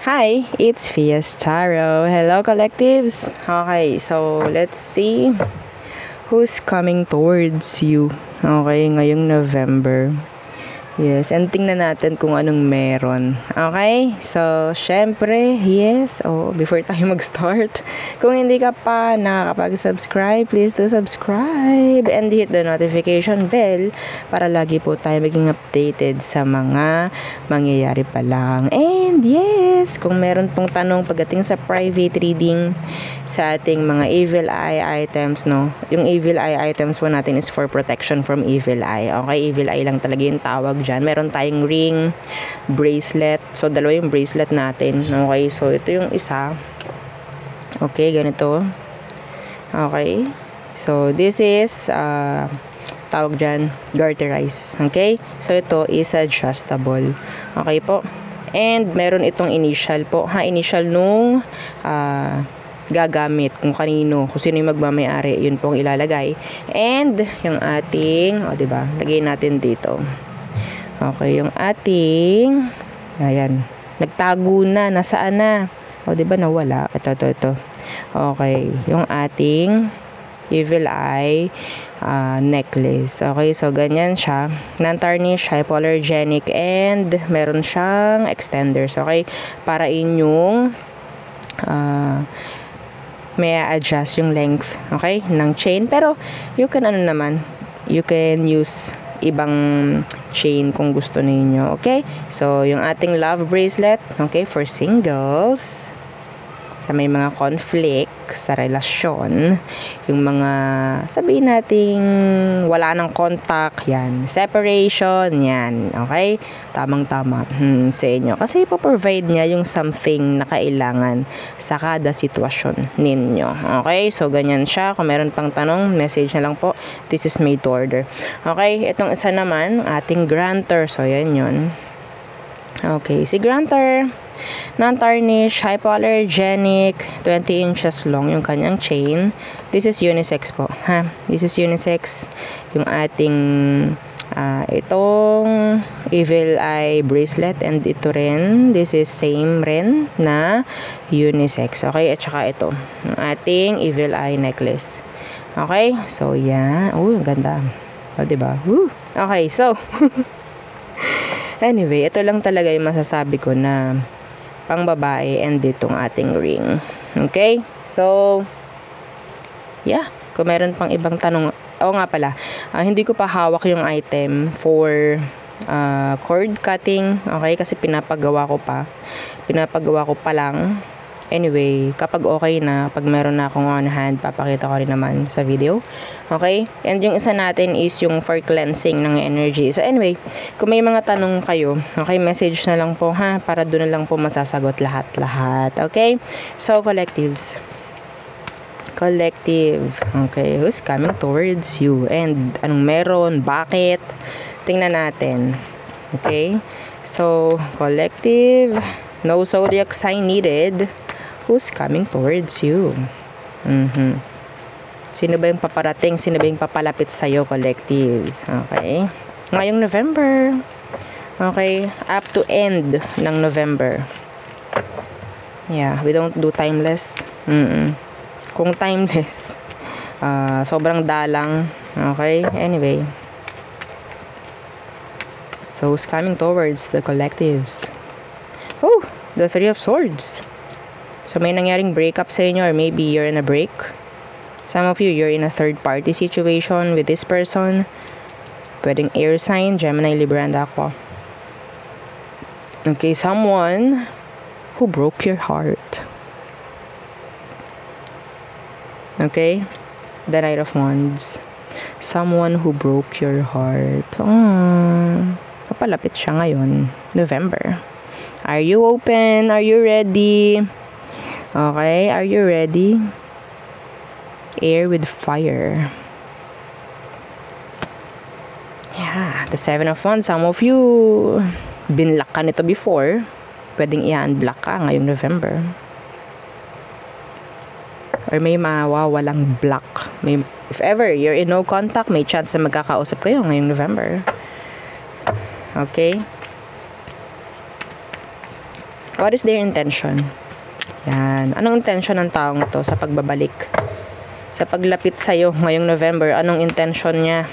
Hi, it's Fiestaro. Hello, collectives. Okay, so let's see who's coming towards you. Okay, ngayong November. Yes, and tingnan natin kung anong meron. Okay? So, syempre, yes. Before tayo mag-start, kung hindi ka pa nakakapag-subscribe, please do subscribe and hit the notification bell para lagi po tayo maging updated sa mga mangyayari pa lang. And yes, kung meron pong tanong pagdating sa private reading sa ating mga evil eye items, no? Yung evil eye items po natin is for protection from evil eye. Okay? Evil eye lang talaga yung tawag dyan. Meron tayong ring, bracelet. So, dalawa yung bracelet natin. Okay? So, ito yung isa. Okay, ganito. Okay? So, this is, tawag dyan, garterize. Okay? So, ito is adjustable. Okay po? And, meron itong initial po. Initial nung, gagamit kung kanino, kung sino yung magmamayari, yun pong ilalagay. And yung ating, diba, lagay natin dito. Okay, yung ating, ayan, nagtago na, nasaan na? Diba, nawala? Ito. Okay, yung ating evil eye necklace. Okay, so ganyan siya. Non-tarnish, hypoallergenic, and meron siyang extenders. Okay, para inyong may adjust yung length, okay, ng chain. Pero, you can you can use ibang chain kung gusto ninyo, okay? So, yung ating love bracelet, okay, for singles, sa may mga conflict sa relasyon, yung mga sabihin nating wala ng contact, yan, separation, yan, okay, tamang-tama sa inyo, kasi ipoprovide niya yung something na kailangan sa kada sitwasyon ninyo. Okay, so ganyan siya. Kung meron pang tanong, message na lang po. This is made to order. Okay, itong isa naman, ating grantor. So yan yun. Okay, si grantor, non-tarnish, hypoallergenic, 20 inches long yung kanyang chain. This is unisex po, ha? This is unisex. Yung ating itong evil eye bracelet, and ito rin, this is same rin na unisex. Okay, at saka ito, yung ating evil eye necklace. Okay, so yan. Ganda. Diba? Okay, so anyway, ito lang talaga yung masasabi ko na pang babae, and ditong ating ring. Okay? So, yeah. Kung meron pang ibang tanong, nga pala, hindi ko pa hawak yung item for cord cutting. Okay? Kasi pinapagawa ko pa lang. Anyway, kapag okay na, pag meron na akong on hand, papakita ko rin naman sa video. Okay? And yung isa natin is yung for cleansing ng energy. So anyway, kung may mga tanong kayo, okay, message na lang po, ha? Para doon na lang po masasagot lahat. Okay? So, collectives. Collective. Okay, who's coming towards you? And anong meron? Bakit? Tingnan natin. Okay? So, collective. No zodiac sign needed. Who's coming towards you? Sino ba yung paparating? Sino ba yung papalapit sa'yo, collectives? Okay. Ngayong November. Okay. Up to end ng November. Yeah. We don't do timeless. Kung timeless, sobrang dalang. Okay. Anyway. So, who's coming towards the collectives? The Three of Swords. So, may nangyaring breakup sa inyo, or maybe you're in a break. Some of you, you're in a third-party situation with this person. Pwedeng air sign, Gemini, Libra, and Aqua. Okay, someone who broke your heart. Okay? The Knight of Wands. Someone who broke your heart. Papalapit siya ngayon, November. Are you open? Are you ready? Okay, are you ready? Air with fire. Yeah, the Seven of Wands. Some of you, binlock ka nito before. Pwedeng i-unblock ka ngayong November. Or may mawawalang block. If ever you're in no contact, may chance na magkakausap kayo ngayong November. Okay? What is their intention? Yan. Anong intention ng taong to sa pagbabalik? Sa paglapit sa'yo ngayong November, anong intention niya?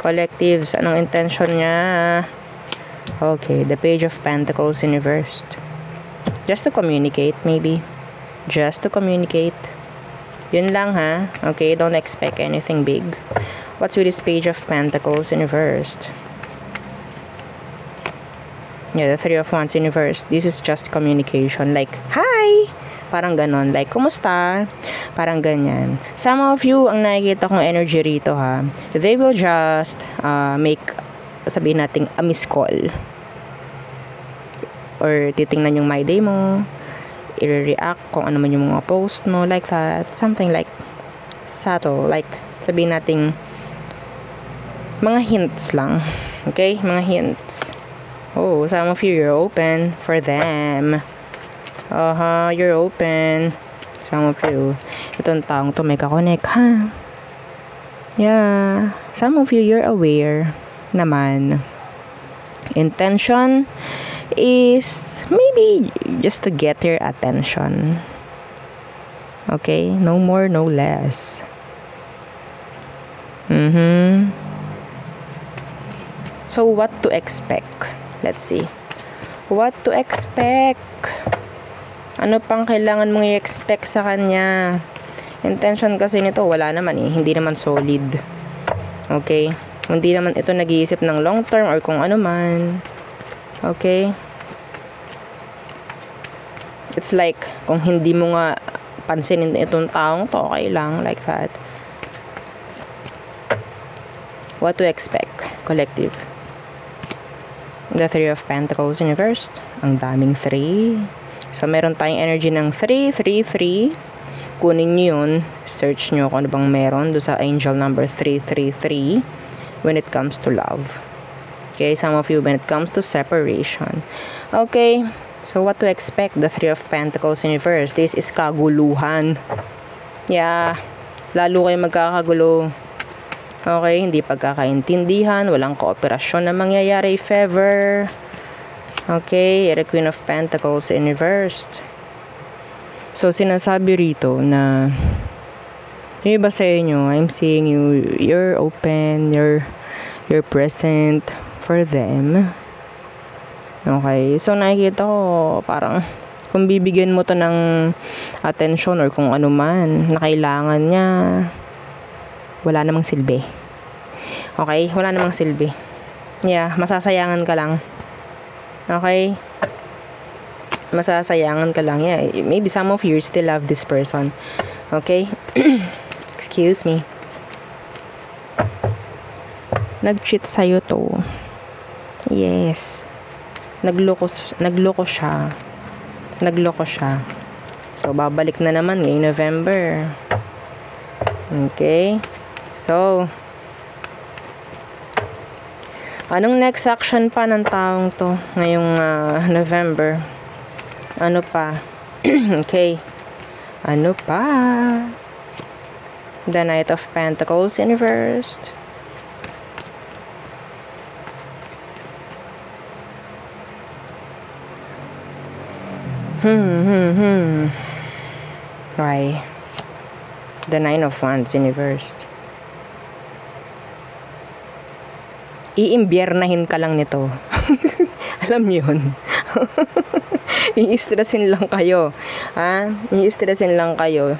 Collectives, anong intention niya? Okay, the Page of Pentacles in reverse. Just to communicate, maybe. Just to communicate. Yun lang, ha? Okay, don't expect anything big. What's with this Page of Pentacles in reverse? Yeah, the Three of Wands in reverse. This is just communication. Like, hi! Parang ganon. Like, kumusta? Parang ganyan. Some of you, ang nakikita kong energy rito, ha, they will just make, sabihin natin, a missed call. Or titingnan yung my day mo. I-react kung ano man yung mga post mo. Like that. Something like subtle. Like, sabihin natin, mga hints lang. Okay? Mga hints. Oh, some of you, you're open for them. You're open. Some of you. Itong taong to may kakonek, ha? Yeah. Some of you, you're aware naman. Intention is maybe just to get your attention. Okay? No more, no less. So, what to expect? Let's see. What to expect? Ano pang kailangan mong i-expect sa kanya? Intention kasi nito, wala naman eh. Hindi naman solid. Okay? Hindi naman ito nag-iisip ng long term or kung ano man. Okay? It's like, kung hindi mo nga pansinin itong taong to, okay lang. Like that. What to expect? Collective. The Three of Pentacles in reverse. Ang daming 3. So, meron tayong energy ng 3, 3, 3. Kunin nyo yun. Search nyo kung ano bang meron do sa angel number 333 when it comes to love. Okay, some of you when it comes to separation. Okay, so what to expect? The Three of Pentacles in reverse. This is kaguluhan. Yeah, lalo kayo magkakagulo. Okay, hindi pagkakaintindihan, walang kooperasyon na mangyayari if ever. Okay, the Queen of Pentacles in reverse. So, sinasabi rito na yung iba sa inyo, I'm seeing you, you're open, you're present for them. Okay, so nakikita ko parang kung bibigyan mo to ng attention or kung ano man na kailangan niya, wala namang silbi. Okay? Wala namang silbi. Yeah, masasayangan ka lang. Okay? Masasayangan ka lang. Yeah, maybe some of you still love this person. Okay? Excuse me. Nag-cheat sa'yo to. Yes. Nagloko siya. Nagloko siya. So, babalik na naman ngayong November. Okay? So, anong next action pa ng taong to ngayong November? Ano pa? Okay. Ano pa? The Knight of Pentacles in reverse. Why? The Nine of Wands in reverse. Iimbiernahin ka lang nito. Alam niyo yun. I-stressin lang kayo. Ha? I-stressin lang kayo.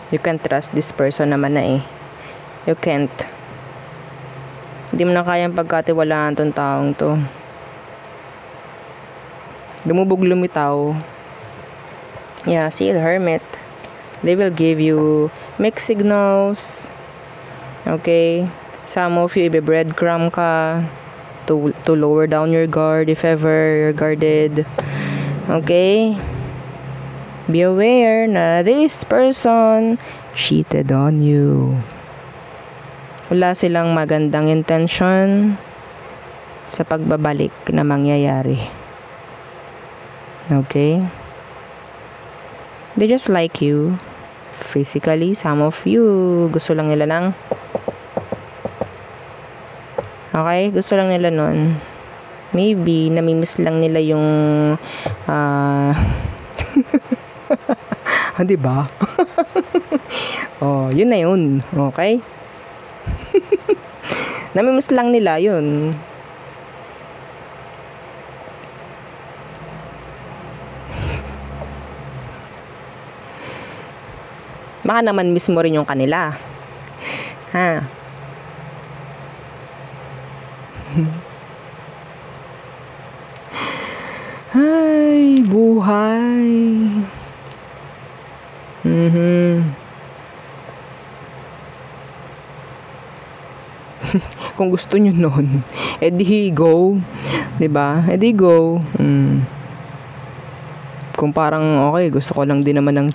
You can't trust this person naman na eh. You can't. Hindi mo na kayang pagkatiwalaan tong taong to. Lumubog lumitaw. Yeah, see the Hermit. They will give you mixed signals. Okay? Some of you, i-breadcrumb ka to lower down your guard if ever you're guarded. Okay? Be aware na this person cheated on you. Wala silang magandang intention sa pagbabalik na mangyayari. Okay? They just like you physically. Some of you, gusto lang nila ng okay? Gusto lang nila nun. Maybe, namimiss lang nila yung, di ba? Oh, yun na yun. Okay? Namimiss lang nila yun. Baka naman miss mo rin yung kanila. Ha? Ay, buhay. Kung gusto nyo nun, edi go. Diba? Edi go. Kung parang, okay, gusto ko lang din naman ng,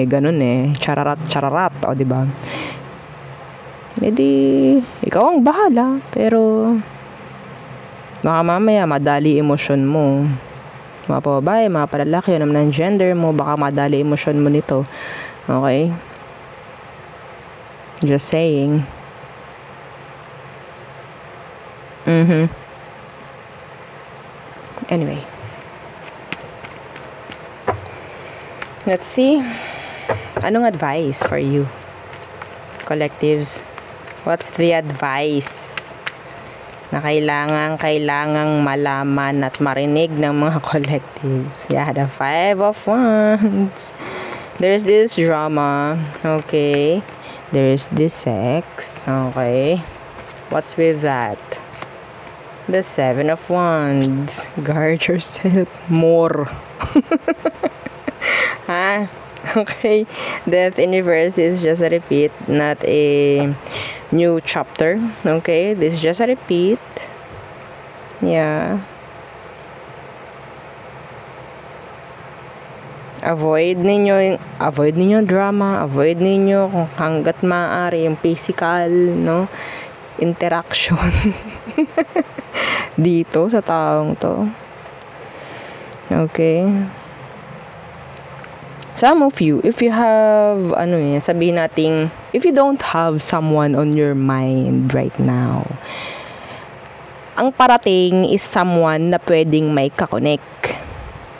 ganun chararat, o diba? Edi, ikaw ang bahala. Pero, baka mamaya, madali emosyon mo. Mga pababae, mga palalaki, yun naman ang gender mo, baka madali emosyon mo nito. Okay? Just saying. Anyway. Let's see. Anong advice for you? Collectives. What's the advice na kailangang malaman at marinig ng mga collectives? Yeah, the 5 of Wands. There's this drama. Okay. There's this sex. Okay. What's with that? The 7 of Wands. Guard yourself more. Ha? Okay. Death in reverse is just a repeat, not a new chapter. Okay. This is just a repeat. Yeah. Avoid ninyo drama. Avoid ninyo kung hanggat maaari yung physical, no? Interaction. Dito sa taong to. Okay. Some of you, if you have, sabihin nating, if you don't have someone on your mind right now, ang parating is someone na pwedeng may kakonek.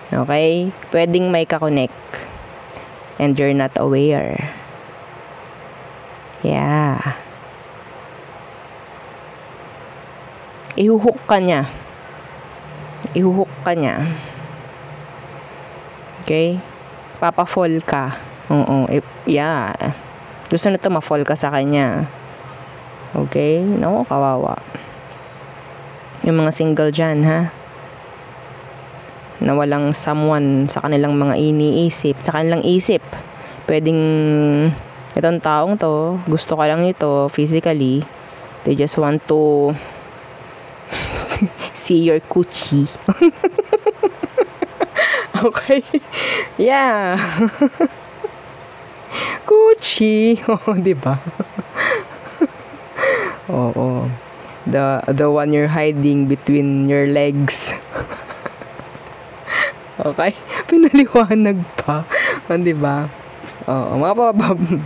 Okay? Pwedeng may kakonek. And you're not aware. Yeah. Ihuhook ka niya. Okay? Papa-fall ka. Oo. Yeah. Gusto na to ma-fall ka sa kanya. Okay? Naku, kawawa. Yung mga single dyan, ha? Na walang someone sa kanilang mga iniisip. Sa kanilang isip. Pwedeng, itong taong to, gusto ka lang ito physically. They just want to see your coochie. Okay. Yeah. Coochie. Oh, diba? Oo. The one you're hiding between your legs. Okay? Pinaliwanag pa. Oh, diba? Oo. Mga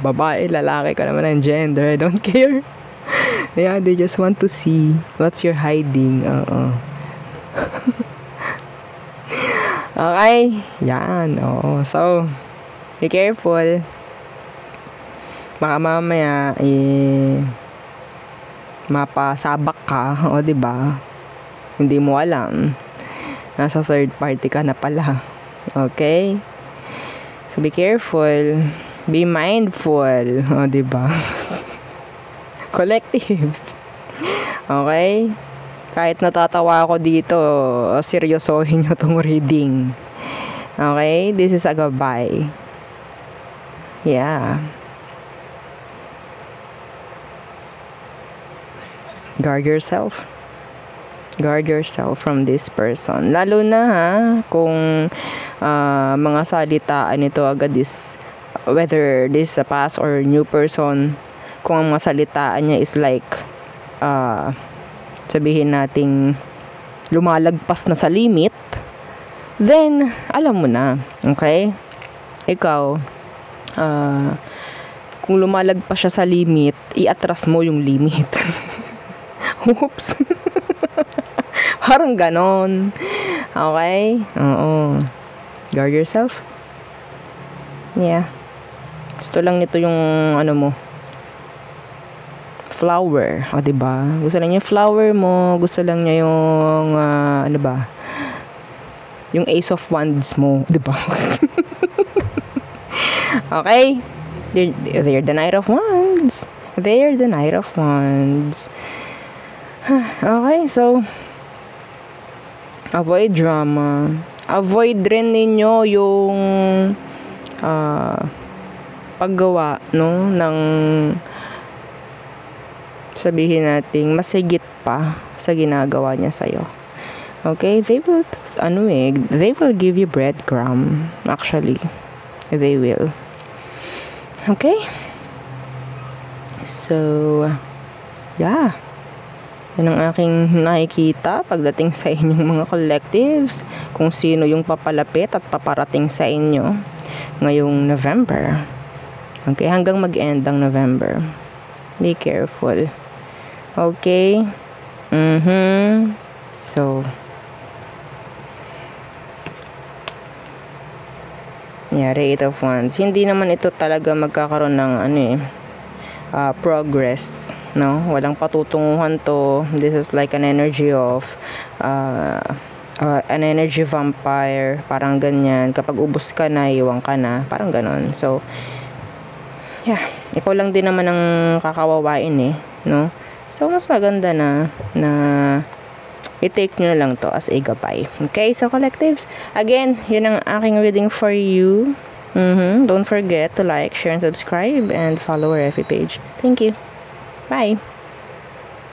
babae, lalaki ka naman ang gender. I don't care. Yeah, they just want to see what you're hiding. Oo. Okay? Yan. Oo. So, be careful. Baka mamaya, mapasabak ka. O, diba? Hindi mo alam. Nasa third party ka na pala. Okay? So, be careful. Be mindful. O, diba? Collectives. Okay? Kahit natatawa ako dito, seryosohin nyo tong reading. Okay? This is a goodbye. Yeah. Guard yourself. Guard yourself from this person. Lalo na, ha, kung mga salitaan nito agad is, whether this is a past or new person, kung ang mga salitaan niya is like, sabihin nating lumalagpas na sa limit, then alam mo na. Okay? Ikaw, kung lumalagpas siya sa limit, i-atras mo yung limit. Oops. Parang ganon. Okay? Oo. Guard yourself. Yeah. Gusto lang nito yung ano mo. Flower. O, diba? Gusto lang niya yung flower mo. Gusto lang niya yung ano ba? Yung Ace of Wands mo. Diba? Okay? They're the Knight of Wands. They're the Knight of Wands. Okay, so avoid drama. Avoid rin ninyo yung paggawa, no, ng sabihin nating masigit pa sa ginagawa niya sa'yo. Okay? They will give you breadcrumb. Actually, they will. Okay? So, yeah. Yan ang aking nakikita pagdating sa inyong mga collectives. Kung sino yung papalapit at paparating sa inyo ngayong November. Okay? Hanggang mag-end ang November. Be careful. Okay? So, yeah, Eight of Wands. Hindi naman ito talaga magkakaroon ng progress, no? Walang patutunguhan to. This is like an energy of an energy vampire, parang ganyan. Kapag ubos ka na, iwan ka na, parang ganon. So, yeah, ikaw lang din naman ang kakawawain no? So, mas maganda na i-take nyo lang to as a gabay. Okay, so collectives, again, yun ang aking reading for you. Don't forget to like, share, and subscribe, and follow our FB page. Thank you. Bye.